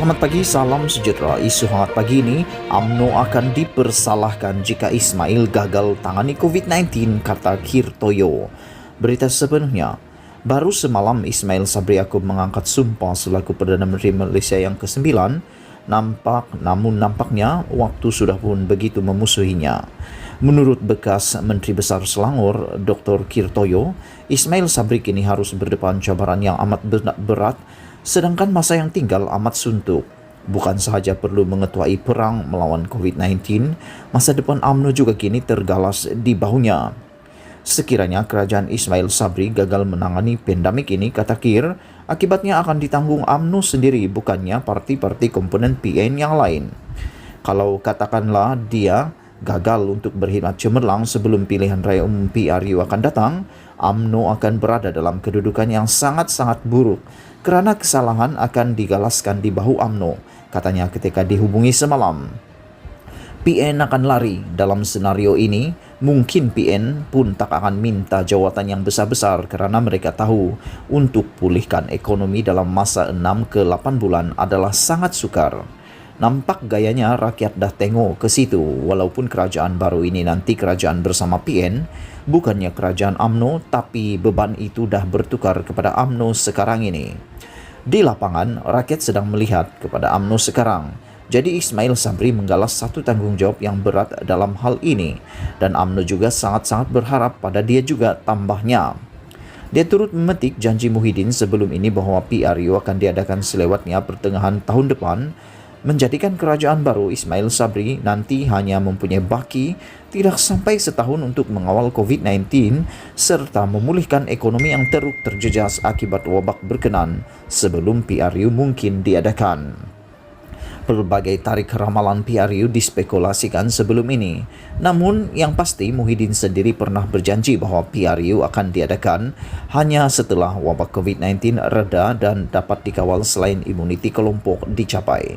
Selamat pagi, salam sejahtera. Isu hangat pagi ini, UMNO akan dipersalahkan jika Ismail gagal tangani COVID-19, kata Kirtoyo. Berita sepenuhnya, baru semalam Ismail Sabri Yaakob mengangkat sumpah selaku Perdana Menteri Malaysia yang ke-9, namun nampaknya waktu sudah pun begitu memusuhinya. Menurut bekas Menteri Besar Selangor, Dr. Kirtoyo, Ismail Sabri kini harus berdepan cabaran yang amat berat, sedangkan masa yang tinggal amat suntuk. Bukan sahaja perlu mengetuai perang melawan COVID-19, masa depan UMNO juga kini tergalas di bahunya. Sekiranya kerajaan Ismail Sabri gagal menangani pandemik ini, kata Kir, akibatnya akan ditanggung UMNO sendiri, bukannya parti-parti komponen PN yang lain. Kalau katakanlah dia gagal untuk berkhidmat cemerlang sebelum pilihan raya umum PRU akan datang, UMNO akan berada dalam kedudukan yang sangat-sangat buruk kerana kesalahan akan digalaskan di bahu UMNO, katanya ketika dihubungi semalam. PN akan lari dalam senario ini. Mungkin PN pun tak akan minta jawatan yang besar-besar kerana mereka tahu untuk pulihkan ekonomi dalam masa 6 ke 8 bulan adalah sangat sukar. Nampak gayanya rakyat dah tengok ke situ, walaupun kerajaan baru ini nanti kerajaan bersama PN, bukannya kerajaan UMNO, tapi beban itu dah bertukar kepada UMNO sekarang ini. Di lapangan, rakyat sedang melihat kepada UMNO sekarang. Jadi Ismail Sabri menggalas satu tanggungjawab yang berat dalam hal ini, dan UMNO juga sangat-sangat berharap pada dia juga tambahnya. Dia turut memetik janji Muhyiddin sebelum ini bahawa PRU akan diadakan selewatnya pertengahan tahun depan, menjadikan kerajaan baru Ismail Sabri nanti hanya mempunyai baki tidak sampai setahun untuk mengawal COVID-19 serta memulihkan ekonomi yang teruk terjejas akibat wabak berkenan sebelum PRU mungkin diadakan. Pelbagai tarik ramalan PRU dispekulasikan sebelum ini. Namun yang pasti Muhyiddin sendiri pernah berjanji bahawa PRU akan diadakan hanya setelah wabak COVID-19 reda dan dapat dikawal selain imuniti kelompok dicapai.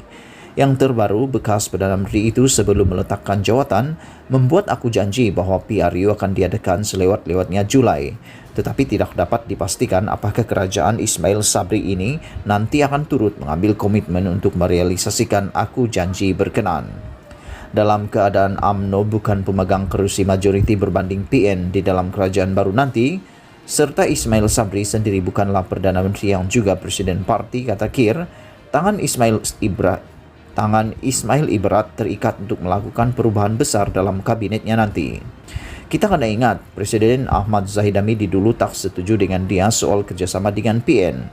Yang terbaru, bekas Perdana Menteri itu sebelum meletakkan jawatan, membuat aku janji bahawa PRU akan diadakan selewat-lewatnya Julai. Tetapi tidak dapat dipastikan apakah kerajaan Ismail Sabri ini nanti akan turut mengambil komitmen untuk merealisasikan aku janji berkenan. Dalam keadaan UMNO bukan pemegang kerusi majoriti berbanding PN di dalam kerajaan baru nanti, serta Ismail Sabri sendiri bukanlah Perdana Menteri yang juga Presiden Parti, kata Kir, tangan Ismail ibarat terikat untuk melakukan perubahan besar dalam kabinetnya nanti. Kita kena ingat, Presiden Ahmad Zahid Hamidi dulu tak setuju dengan dia soal kerjasama dengan PN.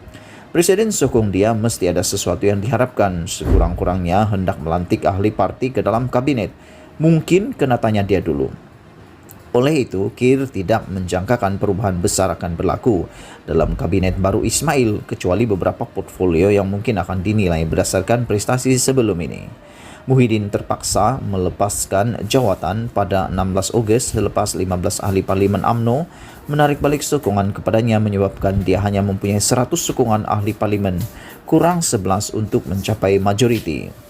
Presiden sokong dia mesti ada sesuatu yang diharapkan, sekurang-kurangnya hendak melantik ahli parti ke dalam kabinet. Mungkin kena tanya dia dulu. Oleh itu, Kir tidak menjangkakan perubahan besar akan berlaku dalam kabinet baru Ismail, kecuali beberapa portfolio yang mungkin akan dinilai berdasarkan prestasi sebelum ini. Muhyiddin terpaksa melepaskan jawatan pada 16 Ogos selepas 15 ahli parlimen UMNO menarik balik sokongan kepadanya, menyebabkan dia hanya mempunyai 100 sokongan ahli parlimen, kurang 11 untuk mencapai majoriti.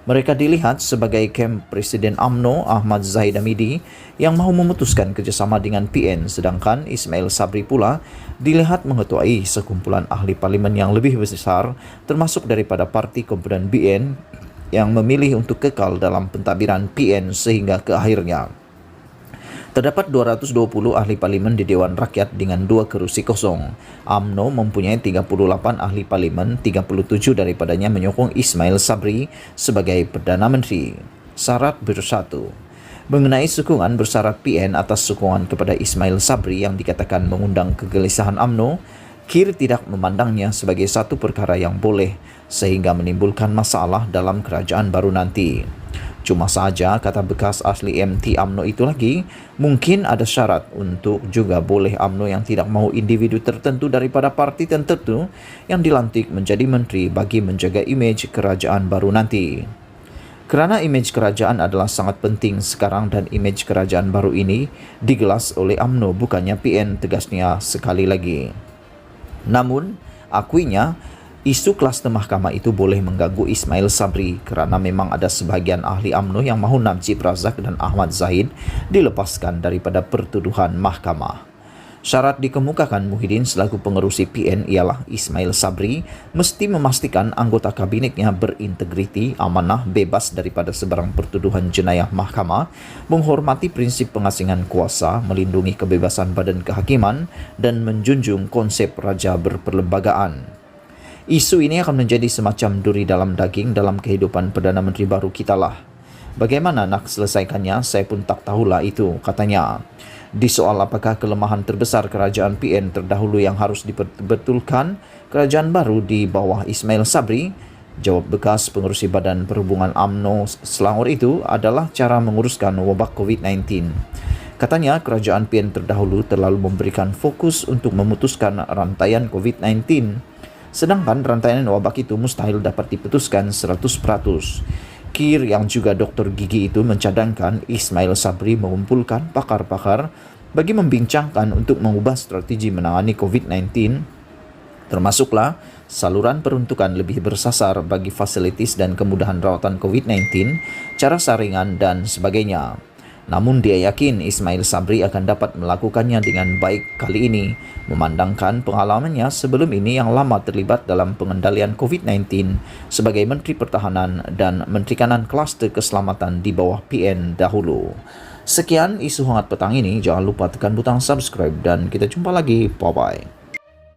Mereka dilihat sebagai kem Presiden UMNO Ahmad Zahid Hamidi yang mahu memutuskan kerjasama dengan PN, sedangkan Ismail Sabri pula dilihat mengetuai sekumpulan ahli parlimen yang lebih besar termasuk daripada parti komponen BN yang memilih untuk kekal dalam pentadbiran PN sehingga ke akhirnya. Terdapat 220 ahli parlimen di Dewan Rakyat dengan 2 kerusi kosong. UMNO mempunyai 38 ahli parlimen, 37 daripadanya menyokong Ismail Sabri sebagai Perdana Menteri. Syarat bersatu. Mengenai sokongan bersyarat PN atas sokongan kepada Ismail Sabri yang dikatakan mengundang kegelisahan UMNO, Kir tidak memandangnya sebagai satu perkara yang boleh sehingga menimbulkan masalah dalam kerajaan baru nanti. Cuma saja, kata bekas ahli MT UMNO itu lagi, mungkin ada syarat untuk juga boleh UMNO yang tidak mahu individu tertentu daripada parti tertentu yang dilantik menjadi menteri bagi menjaga imej kerajaan baru nanti. Kerana imej kerajaan adalah sangat penting sekarang dan imej kerajaan baru ini digelas oleh UMNO bukannya PN, tegasnya sekali lagi. Namun, akuinya, isu kluster mahkamah itu boleh mengganggu Ismail Sabri kerana memang ada sebahagian ahli UMNO yang mahu Najib Razak dan Ahmad Zahid dilepaskan daripada pertuduhan mahkamah. Syarat dikemukakan Muhyiddin selaku pengerusi PN ialah Ismail Sabri mesti memastikan anggota kabinetnya berintegriti, amanah, bebas daripada sebarang pertuduhan jenayah mahkamah, menghormati prinsip pengasingan kuasa, melindungi kebebasan badan kehakiman, dan menjunjung konsep raja berperlembagaan. Isu ini akan menjadi semacam duri dalam daging dalam kehidupan Perdana Menteri baru kita lah. Bagaimana nak selesaikannya, saya pun tak tahulah itu, katanya. Di soal apakah kelemahan terbesar kerajaan PN terdahulu yang harus dibetulkan kerajaan baru di bawah Ismail Sabri, jawab bekas pengerusi Badan Perhubungan UMNO Selangor itu adalah cara menguruskan wabak COVID-19. Katanya kerajaan PN terdahulu terlalu memberikan fokus untuk memutuskan rantaian COVID-19. Sedangkan rantaian wabak itu mustahil dapat diputuskan 100%. Kir yang juga doktor gigi itu mencadangkan Ismail Sabri mengumpulkan pakar-pakar bagi membincangkan untuk mengubah strategi menangani COVID-19, termasuklah saluran peruntukan lebih bersasar bagi fasilitas dan kemudahan rawatan COVID-19, cara saringan dan sebagainya. Namun dia yakin Ismail Sabri akan dapat melakukannya dengan baik kali ini, memandangkan pengalamannya sebelum ini yang lama terlibat dalam pengendalian COVID-19 sebagai Menteri Pertahanan dan Menteri Kanan Kluster Keselamatan di bawah PN dahulu. Sekian isu hangat petang ini, jangan lupa tekan butang subscribe dan kita jumpa lagi, bye-bye.